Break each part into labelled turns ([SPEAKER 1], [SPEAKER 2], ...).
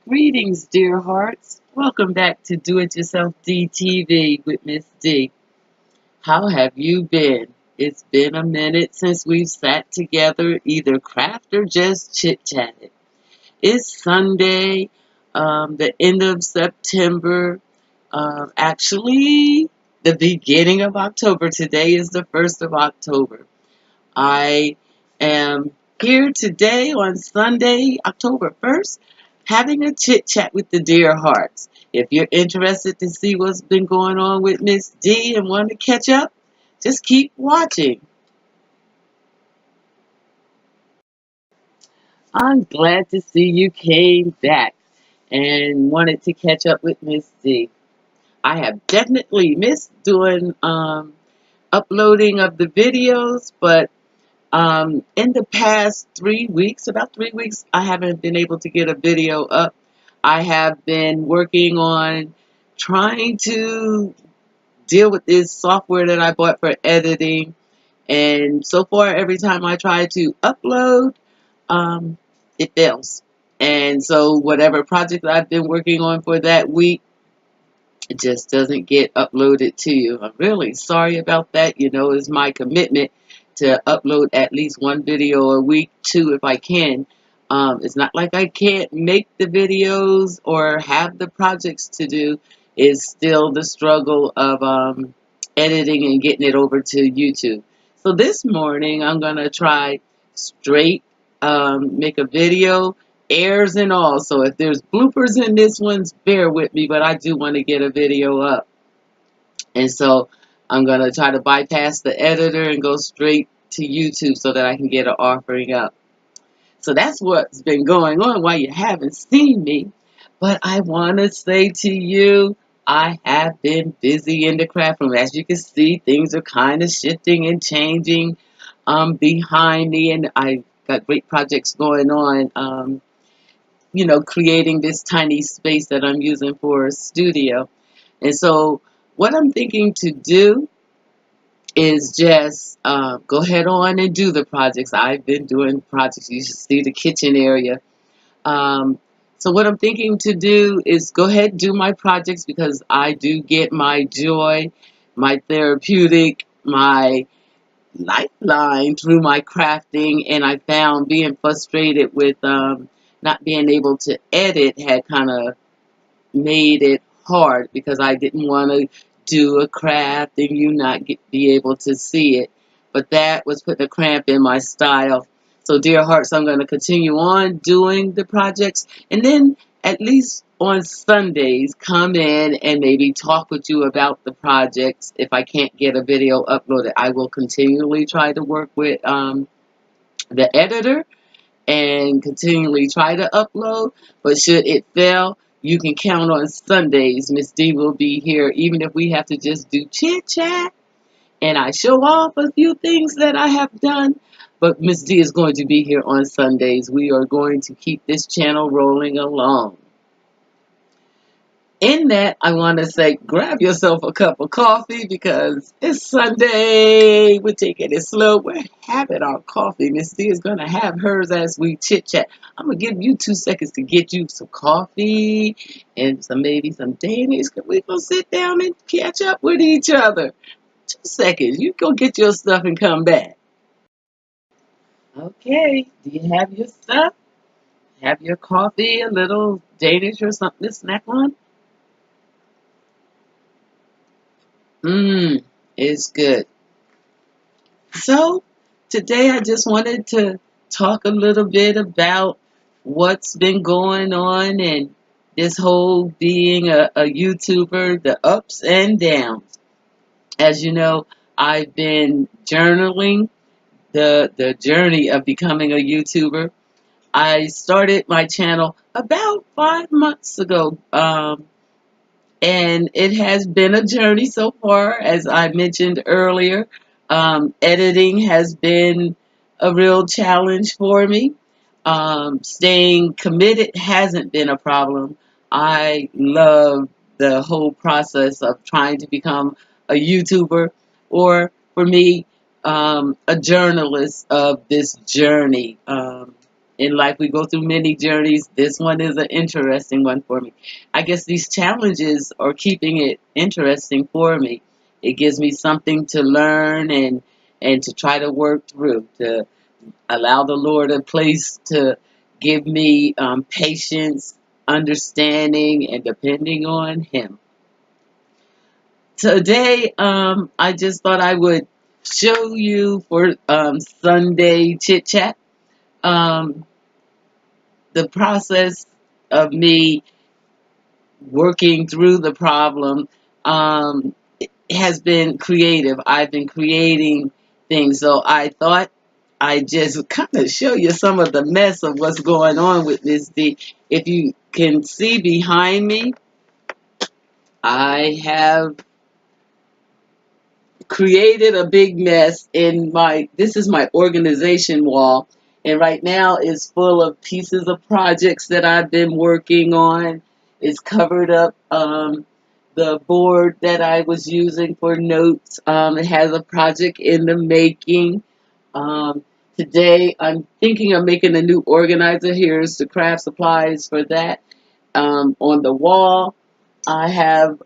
[SPEAKER 1] Greetings, dear hearts. Welcome back to DoityourselfDTV with Miss D. How have you been? It's been a minute since we've sat together, either craft or just chit-chatted. It's Sunday, the end of September, actually the beginning of October. Today is the 1st of October. I am here today on Sunday, October 1st, having a chit chat with the dear hearts. If you're interested to see what's been going on with Miss D and want to catch up, just keep watching. I'm glad to see you came back and wanted to catch up with Miss D. I have definitely missed doing uploading of the videos, but in the past 3 weeks, about 3 weeks, I haven't been able to get a video up. I have been working on trying to deal with this software that I bought for editing. And so far, every time I try to upload, um, it fails. And so whatever project I've been working on for that week, it just doesn't get uploaded to you. I'm really sorry about that. You know, it's my commitment to upload at least one video a week, two if I can. It's not like I can't make the videos or have the projects to do. It's still the struggle of editing and getting it over to YouTube. So this morning I'm going to try straight, make a video, airs and all. So if there's bloopers in this one, bear with me, but I do want to get a video up. And so I'm going to try to bypass the editor and go straight to YouTube so that I can get an offering up. So that's what's been going on while you haven't seen me. But I want to say to you, I have been busy in the craft room. As you can see, things are kind of shifting and changing behind me, and I've got great projects going on. You know, creating this tiny space that I'm using for a studio. And so what I'm thinking to do is just go ahead on and do the projects. I've been doing projects. You should see the kitchen area. Um, so what I'm thinking to do is go ahead and do my projects because I do get my joy, my therapeutic, my lifeline through my crafting, and I found being frustrated with not being able to edit had kind of made it hard because I didn't want to do a craft and you not be able to see it. But that was putting a cramp in my style. So, dear hearts, I'm going to continue on doing the projects, and then at least on Sundays, come in and maybe talk with you about the projects. If I can't get a video uploaded, I will continually try to work with the editor and continually try to upload. But should it fail, you can count on Sundays. Miss D will be here, even if we have to just do chit chat and I show off a few things that I have done. But Miss D is going to be here on Sundays. We are going to keep this channel rolling along. In that, I want to say, grab yourself a cup of coffee because it's Sunday. We're taking it slow. We're having our coffee. Miss D is going to have hers as we chit chat. I'm going to give you 2 seconds to get you some coffee and maybe some Danish. We're going to sit down and catch up with each other. 2 seconds. You go get your stuff and come back. Okay. Do you have your stuff? Have your coffee, a little Danish or something to snack on? It's good. So today I just wanted to talk a little bit about what's been going on and this whole being a YouTuber, the ups and downs. As you know, I've been journaling the journey of becoming a YouTuber. I started my channel about 5 months ago. And it has been a journey so far, as I mentioned earlier. Editing has been a real challenge for me. Staying committed hasn't been a problem. I love the whole process of trying to become a YouTuber, or for me, a journalist of this journey. in life we go through many journeys. This one is an interesting one for me. I guess these challenges are keeping it interesting for me. It gives me something to learn and to try to work through, to allow the Lord a place to give me patience, understanding, and depending on Him. Today, I just thought I would show you for Sunday chit chat um, the process of me working through the problem. Has been creative. I've been creating things, so I thought I just kind of show you some of the mess of what's going on with Ms.D. If you can see behind me, I have created a big mess in this is my organization wall, and right now it's full of pieces of projects that I've been working on. It's covered up the board that I was using for notes. It has a project in the making. Today I'm thinking of making a new organizer. Here's the craft supplies for that. On the wall I have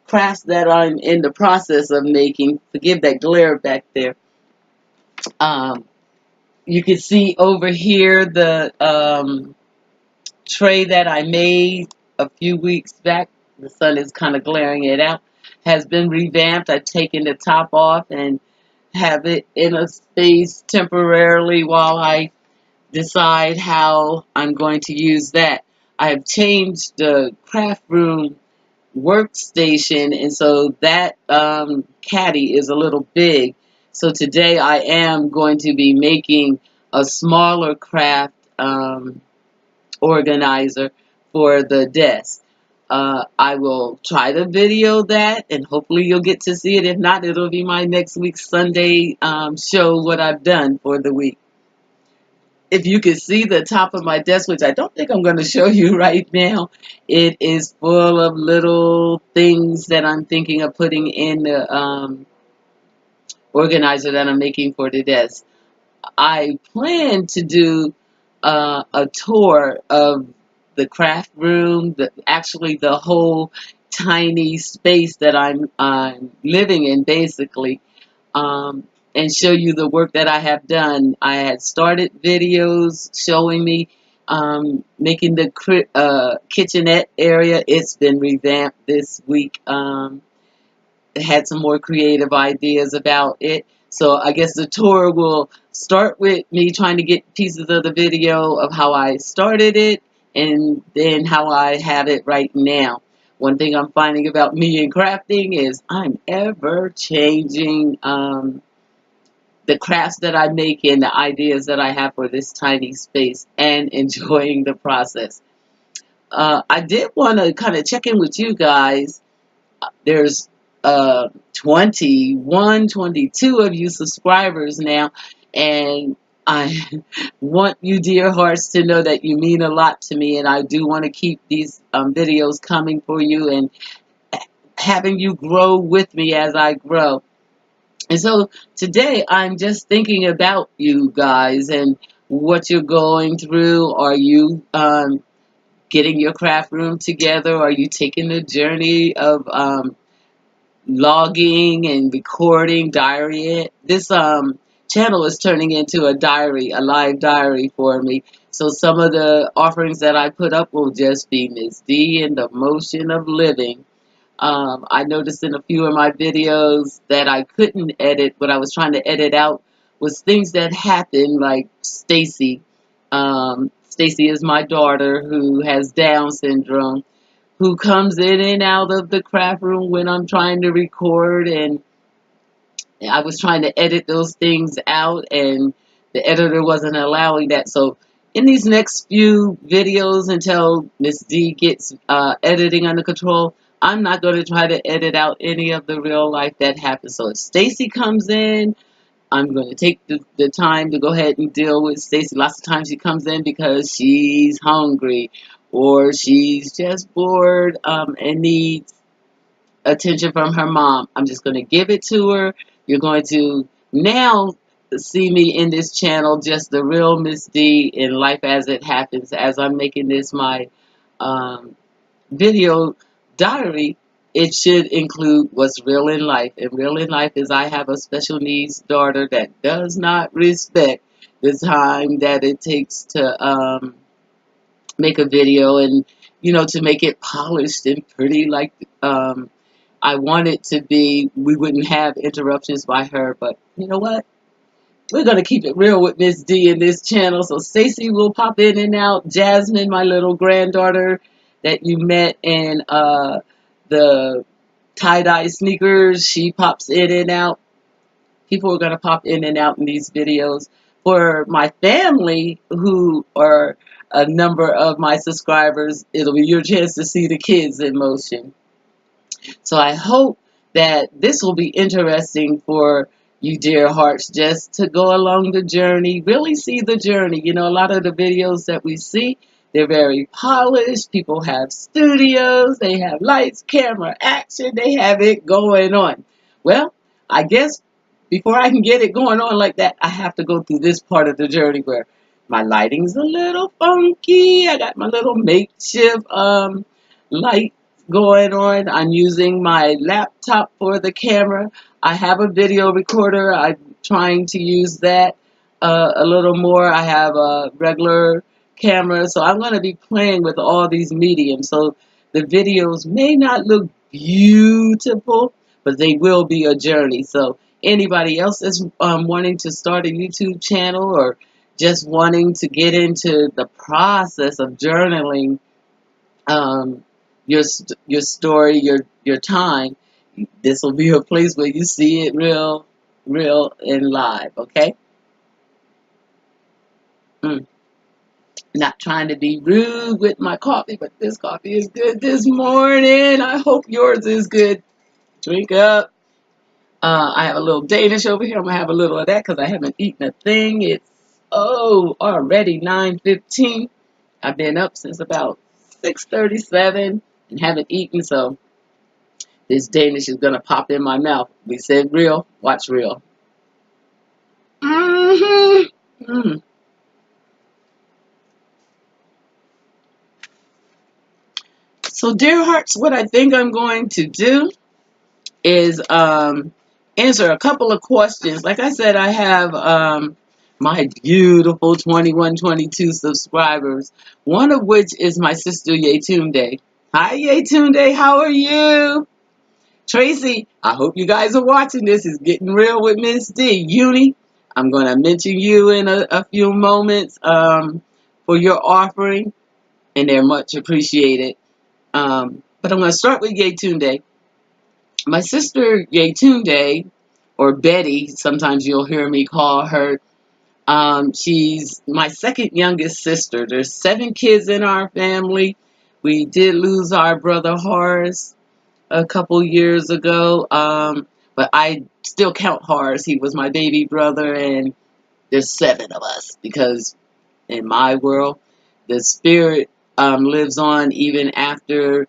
[SPEAKER 1] crafts that I'm in the process of making. Forgive that glare back there. Um, you can see over here the tray that I made a few weeks back. The sun is kind of glaring it out. Has been revamped. I've taken the top off and have it in a space temporarily while I decide how I'm going to use that. I have changed the craft room workstation, and so that caddy is a little big. So today I am going to be making a smaller craft organizer for the desk. I will try to video that, and hopefully you'll get to see it. If not, it'll be my next week's Sunday show what I've done for the week. If you can see the top of my desk, which I don't think I'm going to show you right now, it is full of little things that I'm thinking of putting in the organizer that I'm making for the desk. I plan to do a tour of the craft room, actually the whole tiny space that I'm living in, basically. And show you the work that I have done. I had started videos showing me making the kitchenette area. It's been revamped this week. Had some more creative ideas about it. So I guess the tour will start with me trying to get pieces of the video of how I started it and then how I have it right now. One thing I'm finding about me and crafting is I'm ever changing the crafts that I make and the ideas that I have for this tiny space and enjoying the process. I did want to kind of check in with you guys. There's 21, 22 of you subscribers now, and I want you dear hearts to know that you mean a lot to me, and I do want to keep these videos coming for you and having you grow with me as I grow. And so today I'm just thinking about you guys and what you're going through. Are you getting your craft room together? Are you taking the journey of logging and recording, diary? This channel is turning into a diary, a live diary for me. So some of the offerings that I put up will just be Ms.D and the motion of living. I noticed in a few of my videos that I couldn't edit. What I was trying to edit out was things that happened, like Stacy. Stacy is my daughter who has Down syndrome, who comes in and out of the craft room when I'm trying to record, and I was trying to edit those things out, and the editor wasn't allowing that. So in these next few videos, until Miss D gets editing under control, I'm not going to try to edit out any of the real life that happens. So if Stacy comes in, I'm going to take the time to go ahead and deal with Stacy. Lots of times she comes in because she's hungry or she's just bored and needs attention from her mom. I'm just going to give it to her. You're going to now see me in this channel, just the real Miss D in life as it happens. As I'm making this my um, video diary, it should include what's real in life. And real in life is I have a special needs daughter that does not respect the time that it takes to make a video, and to make it polished and pretty like I want it to be. We wouldn't have interruptions by her, but you know what? We're going to keep it real with Miss D in this channel. So Stacy will pop in and out. Jasmine, my little granddaughter that you met in the tie-dye sneakers, she pops in and out. People are going to pop in and out in these videos. For my family, who are a number of my subscribers, it'll be your chance to see the kids in motion. So I hope that this will be interesting for you, dear hearts, just to go along the journey, really see the journey. A lot of the videos that we see, they're very polished. People have studios, they have lights, camera, action, they have it going on. Well, I guess before I can get it going on like that, I have to go through this part of the journey where my lighting's a little funky. I got my little makeshift light going on. I'm using my laptop for the camera. I have a video recorder. I'm trying to use that a little more. I have a regular camera, so I'm going to be playing with all these mediums. So the videos may not look beautiful, but they will be a journey. So anybody else that's wanting to start a YouTube channel, or just wanting to get into the process of journaling your story, your time, this will be a place where you see it real and live. Okay. Not trying to be rude with my coffee, but this coffee is good this morning. I hope yours is good. Drink up. I have a little Danish over here. I'm gonna have a little of that because I haven't eaten a thing. It's already 9:15. I've been up since about 6:37 and haven't eaten, so this Danish is gonna pop in my mouth. We said real, watch real. So, dear hearts, what I think I'm going to do is answer a couple of questions. Like I said, I have my beautiful 2122 subscribers, one of which is my sister Yetunde. Hi Yetunde, how are you? Tracy, I hope you guys are watching this. It's Getting Real with Ms. D. Uni, I'm going to mention you in a few moments for your offering, and they're much appreciated. But I'm going to start with Yetunde. My sister Yetunde, or Betty, sometimes you'll hear me call her, she's my second youngest sister. There's 7 kids in our family. We did lose our brother Horace a couple years ago, but I still count Horace. He was my baby brother, and there's 7 of us because in my world, the spirit lives on even after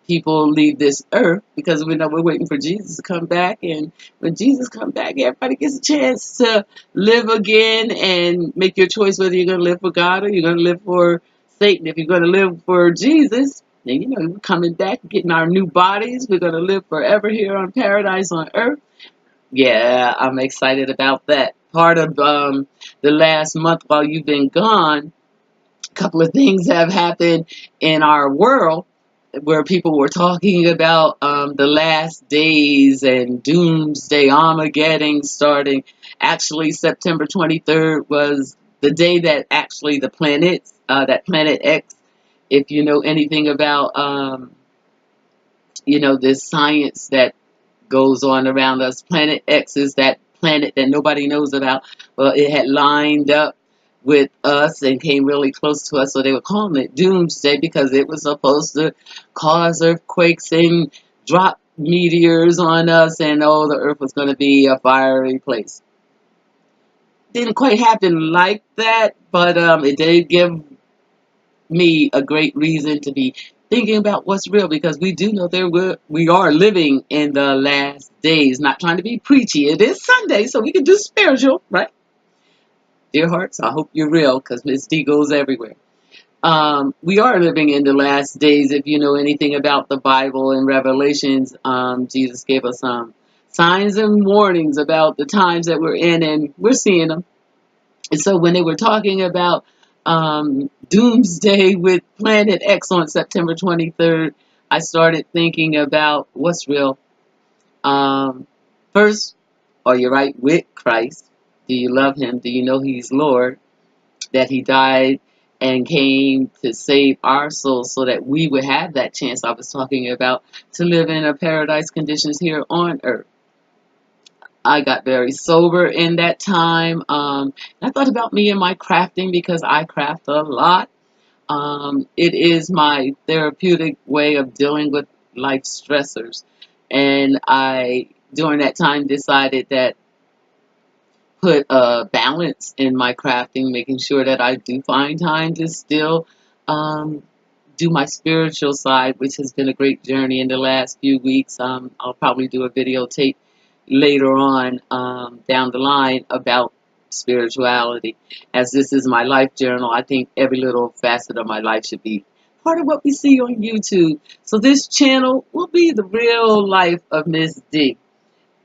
[SPEAKER 1] people leave this earth, because we know we're waiting for Jesus to come back. And when Jesus comes back, everybody gets a chance to live again and make your choice whether you're going to live for God or you're going to live for Satan. If you're going to live for Jesus, then we're coming back, getting our new bodies. We're going to live forever here on paradise on earth. Yeah, I'm excited about that. Part of the last month while you've been gone, a couple of things have happened in our world where people were talking about the last days and doomsday, Armageddon starting. Actually, September 23rd was the day that actually the planets, that planet X, if you know anything about, this science that goes on around us. Planet X is that planet that nobody knows about. Well, it had lined up with us and came really close to us, so they were calling it doomsday because it was supposed to cause earthquakes and drop meteors on us, and the earth was going to be a fiery place. Didn't quite happen like that, but it did give me a great reason to be thinking about what's real, because we do know we are living in the last days. Not trying to be preachy. It is Sunday, so we can do spiritual, right? Dear hearts, I hope you're real, because Ms.D goes everywhere. We are living in the last days. If you know anything about the Bible and Revelations, Jesus gave us some signs and warnings about the times that we're in, and we're seeing them. And so when they were talking about Doomsday with Planet X on September 23rd, I started thinking about what's real. First, are you right with Christ? Do you love him? Do you know he's Lord? That he died and came to save our souls so that we would have that chance I was talking about to live in a paradise conditions here on earth. I got very sober in that time. I thought about me and my crafting, because I craft a lot. It is my therapeutic way of dealing with life stressors. And I, during that time, decided that put a balance in my crafting, making sure that I do find time to still do my spiritual side, which has been a great journey in the last few weeks. I'll probably do a videotape later on down the line about spirituality. As this is my life journal, I think every little facet of my life should be part of what we see on YouTube. So this channel will be the real life of Miss D.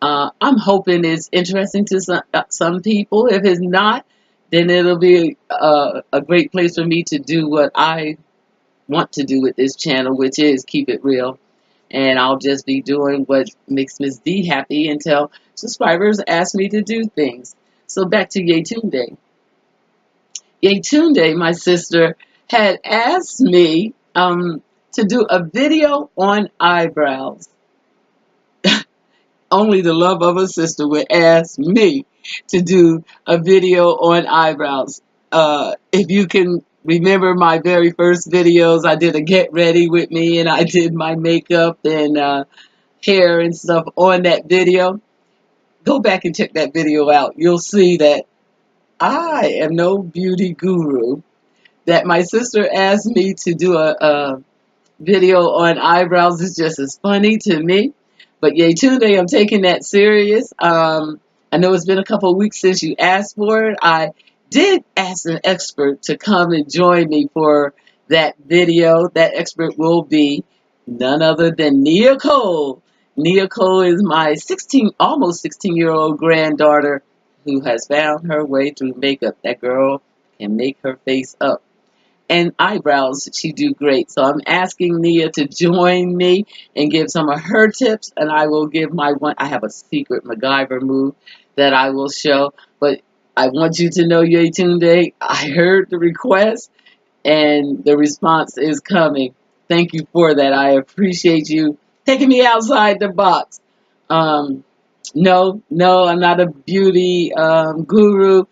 [SPEAKER 1] I'm hoping it's interesting to some people. If it's not, then it'll be a great place for me to do what I want to do with this channel, which is keep it real. And I'll just be doing what makes Ms. D happy until subscribers ask me to do things. So back to Yetunde. Yetunde, my sister, had asked me to do a video on eyebrows. Only the love of a sister would ask me to do a video on eyebrows. If you can remember my very first videos, I did a get ready with me, and I did my makeup and hair and stuff on that video. Go back and check that video out. You'll see that I am no beauty guru. That my sister asked me to do a video on eyebrows is just as funny to me. But Yetunde, I'm taking that serious. I know it's been a couple of weeks since you asked for it. I did ask an expert to come and join me for that video. That expert will be none other than Nia Cole. Nia Cole is my almost 16-year-old granddaughter who has found her way through makeup. That girl can make her face up. And eyebrows, she do great. So I'm asking Nia to join me and give some of her tips, and I will give my one. I have a secret MacGyver move that I will show, but I want you to know, Yetunde, I heard the request, and the response is coming. Thank you for that. I appreciate you taking me outside the box. No, I'm not a beauty guru.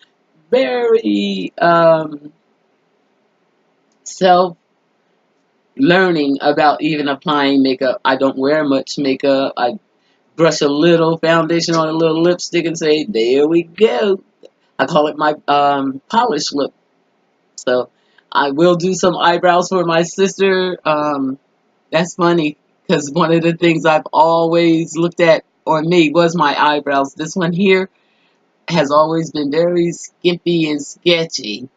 [SPEAKER 1] Very self-learning about even applying makeup. I don't wear much makeup. I brush a little foundation on a little lipstick and say, there we go. I call it my polish look. So I will do some eyebrows for my sister. That's funny, because one of the things I've always looked at on me was my eyebrows. This one here has always been very skimpy and sketchy.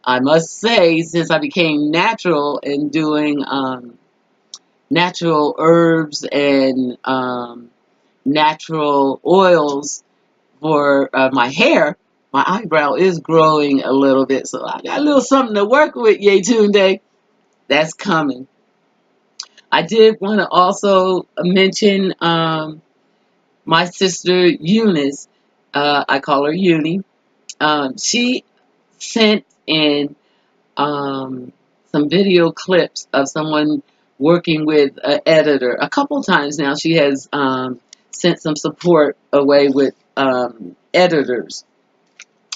[SPEAKER 1] I must say, since I became natural in doing natural herbs and natural oils for my hair, my eyebrow is growing a little bit. So I got a little something to work with, Yetunde. That's coming. I did want to also mention my sister Eunice. I call her Uni. She sent in some video clips of someone working with an editor. A couple times now she has sent some support away with editors,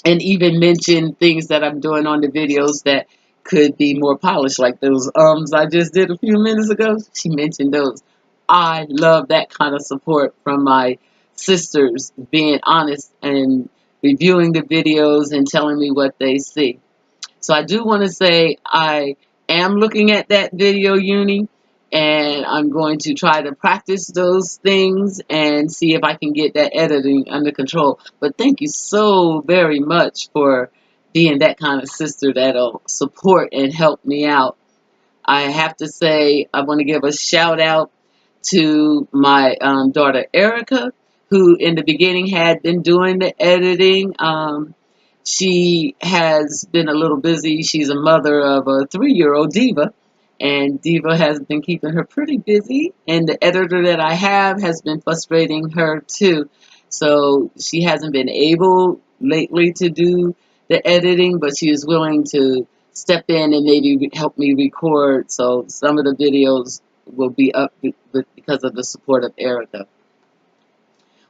[SPEAKER 1] and even mentioned things that I'm doing on the videos that could be more polished, like those I just did a few minutes ago. She mentioned those. I love that kind of support from my sisters, being honest and reviewing the videos and telling me what they see. So I do want to say I am looking at that video, Uni. and I'm going to try to practice those things and see if I can get that editing under control. But thank you so very much for being that kind of sister that'll support and help me out. I have to say, I want to give a shout out to my daughter Erica, who in the beginning had been doing the editing. She has been a little busy. She's a mother of a 3-year-old Diva, and Diva has been keeping her pretty busy. And the editor that I have has been frustrating her too. So she hasn't been able lately to do the editing, but she is willing to step in and maybe help me record. So some of the videos will be up because of the support of Erica.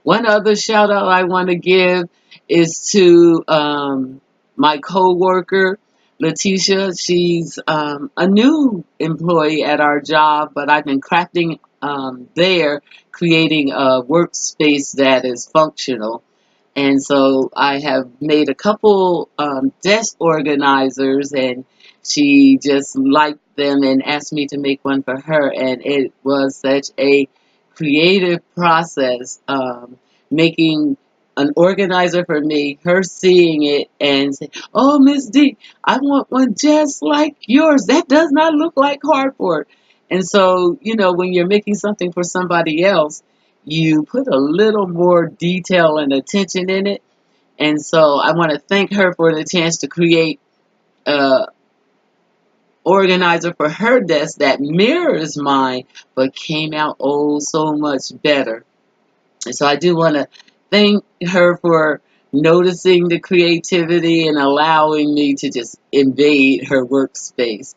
[SPEAKER 1] One other shout out I want to give is to my co-worker, Letitia. She's a new employee at our job, but I've been crafting there, creating a workspace that is functional. And so I have made a couple desk organizers, and she just liked them and asked me to make one for her. And it was such a creative process, making an organizer for me, her seeing it and saying, "Oh, Miss D, I want one just like yours. That does not look like cardboard." And so, you know, when you're making something for somebody else, you put a little more detail and attention in it. And so I want to thank her for the chance to create a organizer for her desk that mirrors mine, but came out oh so much better. And so I do want to thank her for noticing the creativity and allowing me to just invade her workspace.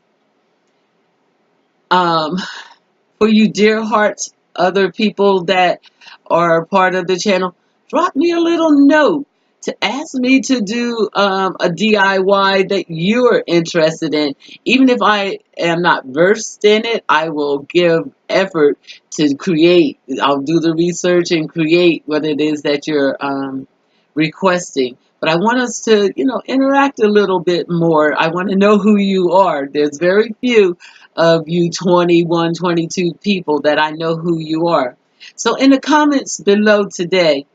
[SPEAKER 1] For you dear hearts, other people that are part of the channel, drop me a little note to ask me to do a DIY that you're interested in. Even if I am not versed in it, I will give effort to create. I'll do the research and create what it is that you're requesting. But I want us to, you know, interact a little bit more. I want to know who you are. There's very few of you 21, 22 people that I know who you are. So in the comments below today,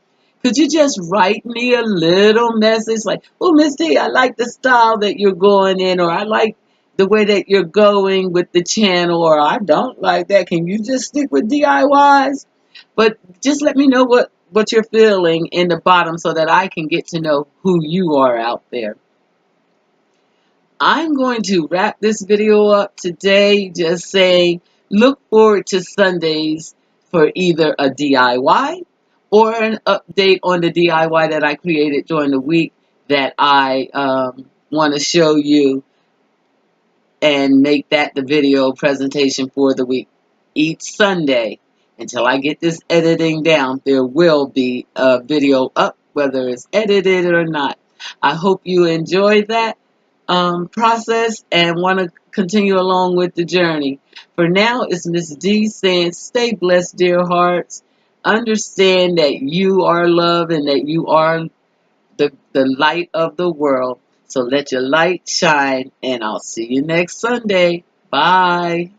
[SPEAKER 1] could you just write me a little message like, "Oh, Miss D, I like the style that you're going in," or "I like the way that you're going with the channel," or "I don't like that. Can you just stick with DIYs?" But just let me know what you're feeling in the bottom so that I can get to know who you are out there. I'm going to wrap this video up today just saying look forward to Sundays for either a DIY or an update on the DIY that I created during the week that I want to show you and make that the video presentation for the week. Each Sunday, until I get this editing down, there will be a video up, whether it's edited or not. I hope you enjoyed that process and want to continue along with the journey. For now, it's Miss D saying, stay blessed, dear hearts. Understand that you are loved and that you are the light of the world. So let your light shine, and I'll see you next Sunday. Bye.